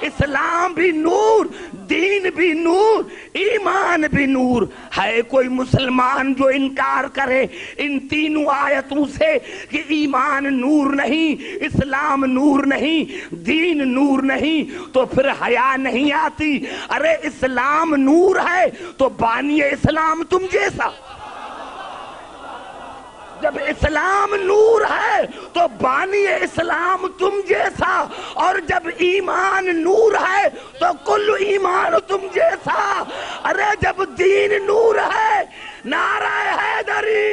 اسلام بھی نور، دین بھی نور، ایمان بھی نور ہے۔ کوئی مسلمان جو انکار کرے ان تینوں آیتوں سے کہ ایمان نور نہیں، اسلام نور نہیں، دین نور نہیں، تو پھر حیا نہیں آتی۔ ارے اسلام نور ہے تو بانی اسلام تم جیسا، جب اسلام نور ہے تو بانی اسلام تم جیسا، اور جب ایمان نور ہے تو کل ایمان تم جیسا۔ ارے جب دین نور ہے، نعرہ حیدری،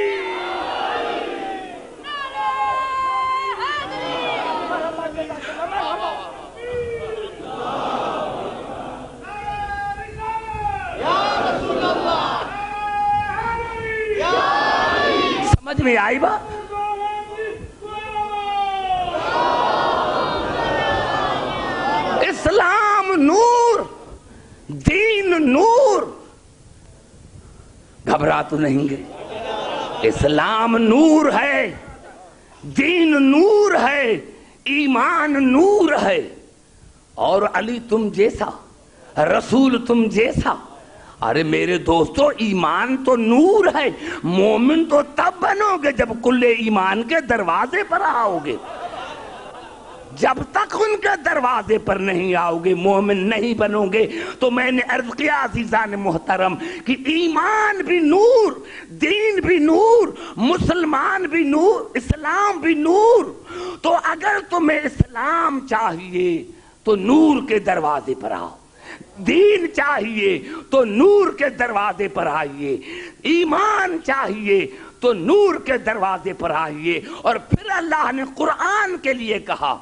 سمجھ میں آئی بات؟ اسلام نور، دین نور، گھبرا تو نہیں گئے؟ اسلام نور ہے، دین نور ہے، ایمان نور ہے، اور علی تم جیسا، رسول تم جیسا۔ ارے میرے دوستو، ایمان تو نور ہے، مومن تو تب بنو گے جب کل ایمان کے دروازے پر آؤ گے۔ جب تک ان کے دروازے پر نہیں آؤ گے مومن نہیں بنو گے۔ تو میں نے عرض کیا عزیزان محترم کہ ایمان بھی نور، دین بھی نور، مسلمان بھی نور، اسلام بھی نور۔ تو اگر تمہیں اسلام چاہیے تو نور کے دروازے پر آؤ، دین چاہیے تو نور کے دروازے پر آئیے، ایمان چاہیے تو نور کے دروازے پر آئیے۔ اور پھر اللہ نے قرآن کے لیے کہا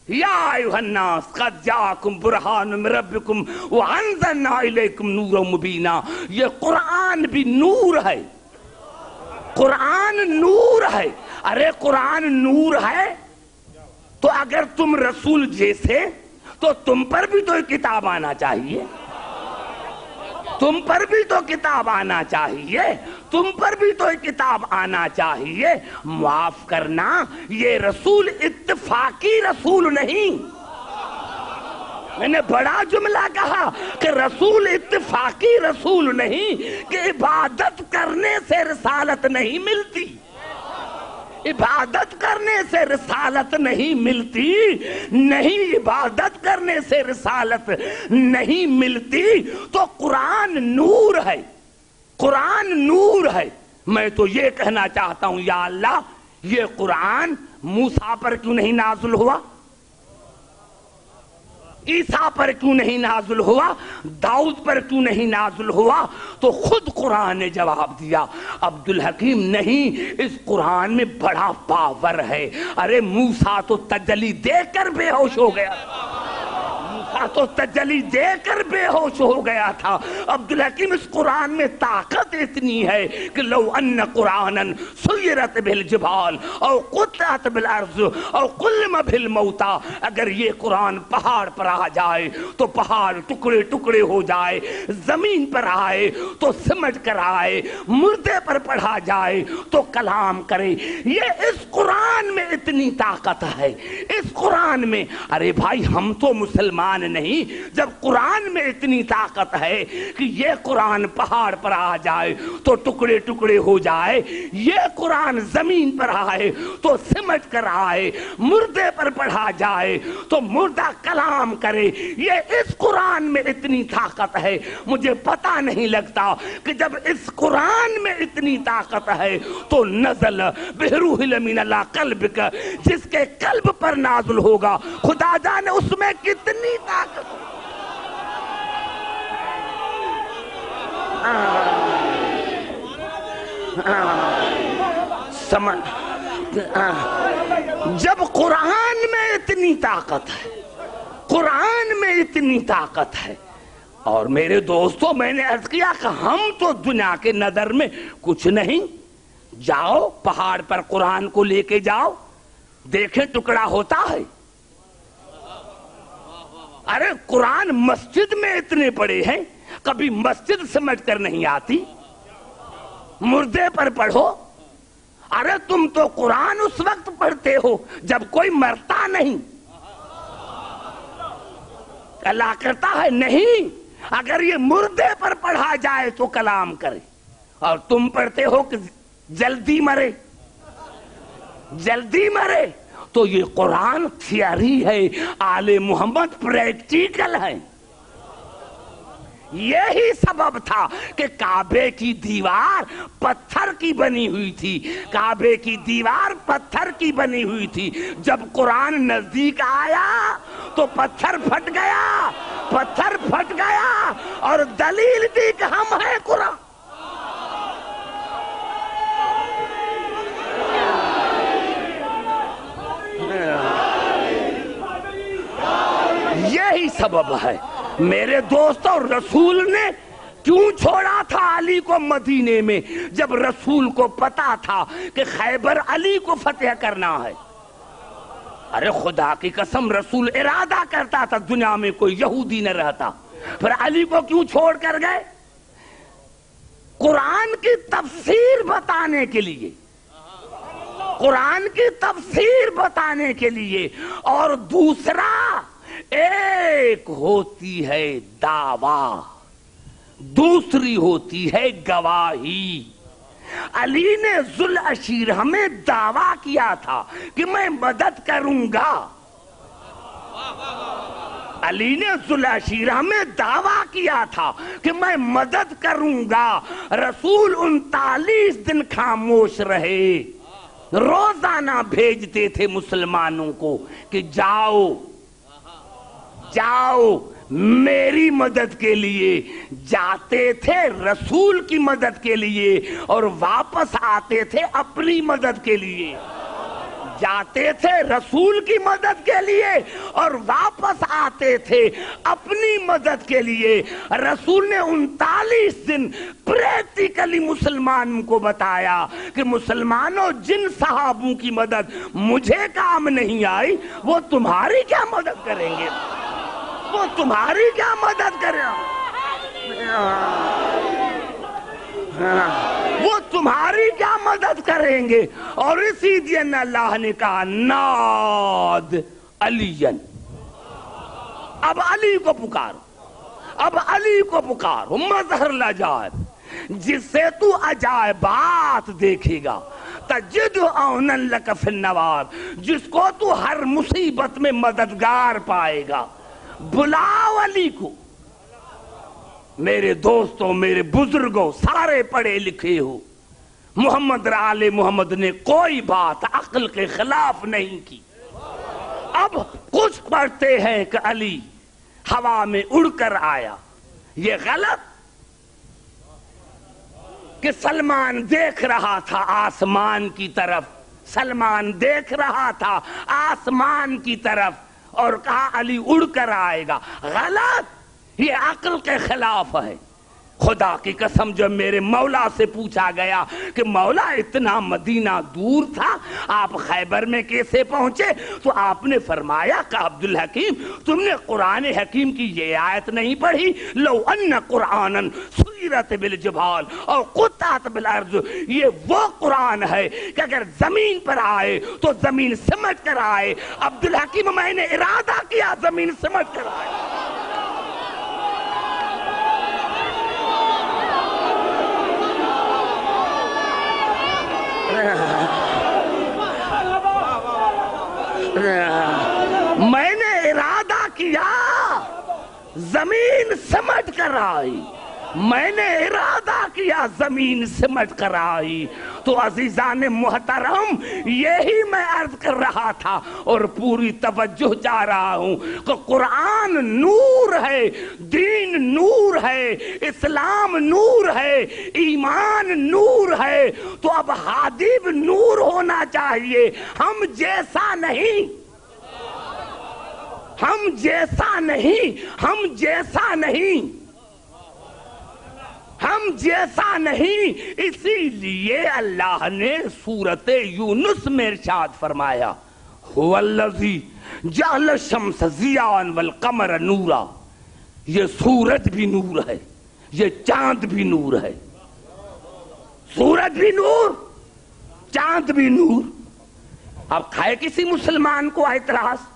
یا ایھا الناس قد جاءکم برہان من ربکم وانزلنا الیکم نورا مبینا۔ یہ قرآن بھی نور ہے، قرآن نور ہے۔ ارے قرآن نور ہے تو اگر تم رسول جیسے تو تم پر بھی تو کتاب آنا چاہیے، تم پر بھی تو کتاب آنا چاہیے، تم پر بھی تو کتاب آنا چاہیے۔ معاف کرنا، یہ رسول اتفاقی رسول نہیں۔ میں نے بڑا جملہ کہا کہ رسول اتفاقی رسول نہیں، کہ عبادت کرنے سے رسالت نہیں ملتی، عبادت کرنے سے رسالت نہیں ملتی، نہیں عبادت کرنے سے رسالت نہیں ملتی۔ تو قرآن نور ہے، قرآن نور ہے۔ میں تو یہ کہنا چاہتا ہوں یا اللہ یہ قرآن موسیٰ پر کیوں نہیں نازل ہوا، عیسیٰ پر کیوں نہیں نازل ہوا، داؤد پر کیوں نہیں نازل ہوا؟ تو خود قرآن نے جواب دیا عبدالحکیم نہیں، اس قرآن میں بڑا پاور ہے۔ ارے موسیٰ تو تجلی دے کر بے ہوش ہو گیا، موسیٰ تو تجلی دے کر بے ہوش ہو گیا تھا۔ عبدالحکیم اس قرآن میں طاقت اتنی ہے کہ لو ان قرآنا سیرت بالجبال او قطعت بالارض او کلم بالموتى، اگر یہ قرآن پہاڑ پر آ جائے تو پہاڑ ٹکڑے ٹکڑے ہو جائے، زمین پر آئے تو سمٹ کر آئے، مردے پر پڑھا جائے تو کلام کرے۔ یہ اس قرآن میں اتنی طاقت ہے، اس قرآن میں۔ ارے بھائی ہم تو مسلمان نہیں، جب قرآن میں اتنی طاقت ہے کہ یہ قرآن پہاڑ پر آ جائے تو ٹکڑے ٹکڑے ہو جائے، یہ قرآن زمین پر آئے تو سمٹ کر آئے، مردے پر پڑھا جائے تو مردہ کلام کرے، یہ اس قرآن میں اتنی طاقت ہے۔ مجھے پتہ نہیں لگتا کہ جب اس قرآن میں اتنی طاقت ہے تو نزل بروح الامین علی قلبک، جس کے قلب پر نازل ہوگا خدا جانے اس میں کتنی طاقت۔ جب قرآن میں اتنی طاقت ہے، قرآن میں اتنی طاقت ہے، اور میرے دوستو میں نے عرض کیا کہ ہم تو دنیا کے نظر میں کچھ نہیں۔ جاؤ پہاڑ پر قرآن کو لے کے جاؤ، دیکھیں ٹکڑا ہوتا ہے۔ ارے قرآن مسجد میں اتنے پڑے ہیں، کبھی مسجد سمجھ کر نہیں آتی، مردے پر پڑھو۔ ارے تم تو قرآن اس وقت پڑھتے ہو جب کوئی مرتا نہیں، اللہ کرتا ہے نہیں، اگر یہ مردے پر پڑھا جائے تو کلام کرے، اور تم پڑھتے ہو کہ جلدی مرے جلدی مرے. تو یہ قرآن تھیوری ہے، آل محمد پریکٹیکل ہے. یہی سبب تھا کہ کعبے کی دیوار پتھر کی بنی ہوئی تھی، کعبے کی دیوار پتھر کی بنی ہوئی تھی. جب قرآن نزدیک آیا تو پتھر پھٹ گیا، پتھر پھٹ گیا، اور دلیل دی کہ ہم ہیں قرآن. یہی سبب ہے میرے دوستوں. رسول نے کیوں چھوڑا تھا علی کو مدینے میں؟ جب رسول کو پتا تھا کہ خیبر علی کو فتح کرنا ہے. ارے خدا کی قسم، رسول ارادہ کرتا تھا دنیا میں کوئی یہودی نہ رہتا، پھر علی کو کیوں چھوڑ کر گئے؟ قرآن کی تفسیر بتانے کے لیے، قرآن کی تفسیر بتانے کے لیے. اور دوسرا، ایک ہوتی ہے دعویٰ، دوسری ہوتی ہے گواہی. علی نے ذوالعشیرہ میں دعویٰ کیا تھا کہ میں مدد کروں گا. علی نے ذوالعشیرہ میں دعویٰ کیا تھا کہ میں مدد کروں گا. رسول 39 دن خاموش رہے، روزانہ بھیجتے تھے مسلمانوں کو کہ جاؤ جاؤ میری مدد کے لیے. جاتے تھے رسول کی مدد کے لیے اور واپس آتے تھے اپنی مدد کے لیے. جاتے تھے رسول کی مدد کے لیے اور واپس آتے تھے اپنی مدد کے لیے. رسول نے 39 دن پریکٹیکلی مسلمانوں کو بتایا کہ مسلمانوں، جن صحابوں کی مدد مجھے کام نہیں آئی وہ تمہاری کیا مدد کریں گے، وہ تمہاری کیا مدد کریں، وہ تمہاری کیا مدد کریں گے. اور اسی دن اللہ نے کہا ناد علی، اب علی کو پکارو، اب علی کو پکارو. مظہر العجائب، جس سے تو عجائبات دیکھے گا. تجد عونا لک فی النواب، جس کو تو ہر مصیبت میں مددگار پائے گا. بلاؤ علی کو. میرے دوستوں، میرے بزرگوں، سارے پڑھے لکھے ہو، محمد آل محمد نے کوئی بات عقل کے خلاف نہیں کی. اب کچھ پڑھتے ہیں کہ علی ہوا میں اڑ کر آیا. یہ غلط کہ سلمان دیکھ رہا تھا آسمان کی طرف، سلمان دیکھ رہا تھا آسمان کی طرف اور کہا علی اڑ کر آئے گا. غلط، یہ عقل کے خلاف ہے. خدا کی قسم جب میرے مولا سے پوچھا گیا کہ مولا اتنا مدینہ دور تھا، آپ خیبر میں کیسے پہنچے؟ تو آپ نے فرمایا کہ عبدالحکیم، تم نے قرآن حکیم کی یہ آیت نہیں پڑھی، لو ان قرآنا سیرت بالجبال اور قطعت بالارض. یہ وہ قرآن ہے کہ اگر زمین پر آئے تو زمین سمٹ کر آئے. عبدالحکیم، میں نے ارادہ کیا زمین سمٹ کر آئے. میں نے ارادہ کیا زمین سمٹ کر آئی، میں نے ارادہ کیا زمین سمٹ کر آئی. تو عزیزان محترم، یہی میں عرض کر رہا تھا اور پوری توجہ جا رہا ہوں کہ قرآن نور ہے، دین نور ہے، اسلام نور ہے، ایمان نور ہے. تو اب ہادی بھی نور ہونا چاہیے، ہم جیسا نہیں، ہم جیسا نہیں، ہم جیسا نہیں، ہم جیسا نہیں. اسی لیے اللہ نے سورۃ یونس میں ارشاد فرمایا هو الذی جعل الشمس ضیاء والقمر نورا. یہ سورج بھی نور ہے، یہ چاند بھی نور ہے. سورج بھی نور، چاند بھی نور. اب کھائے کسی مسلمان کو اعتراض؟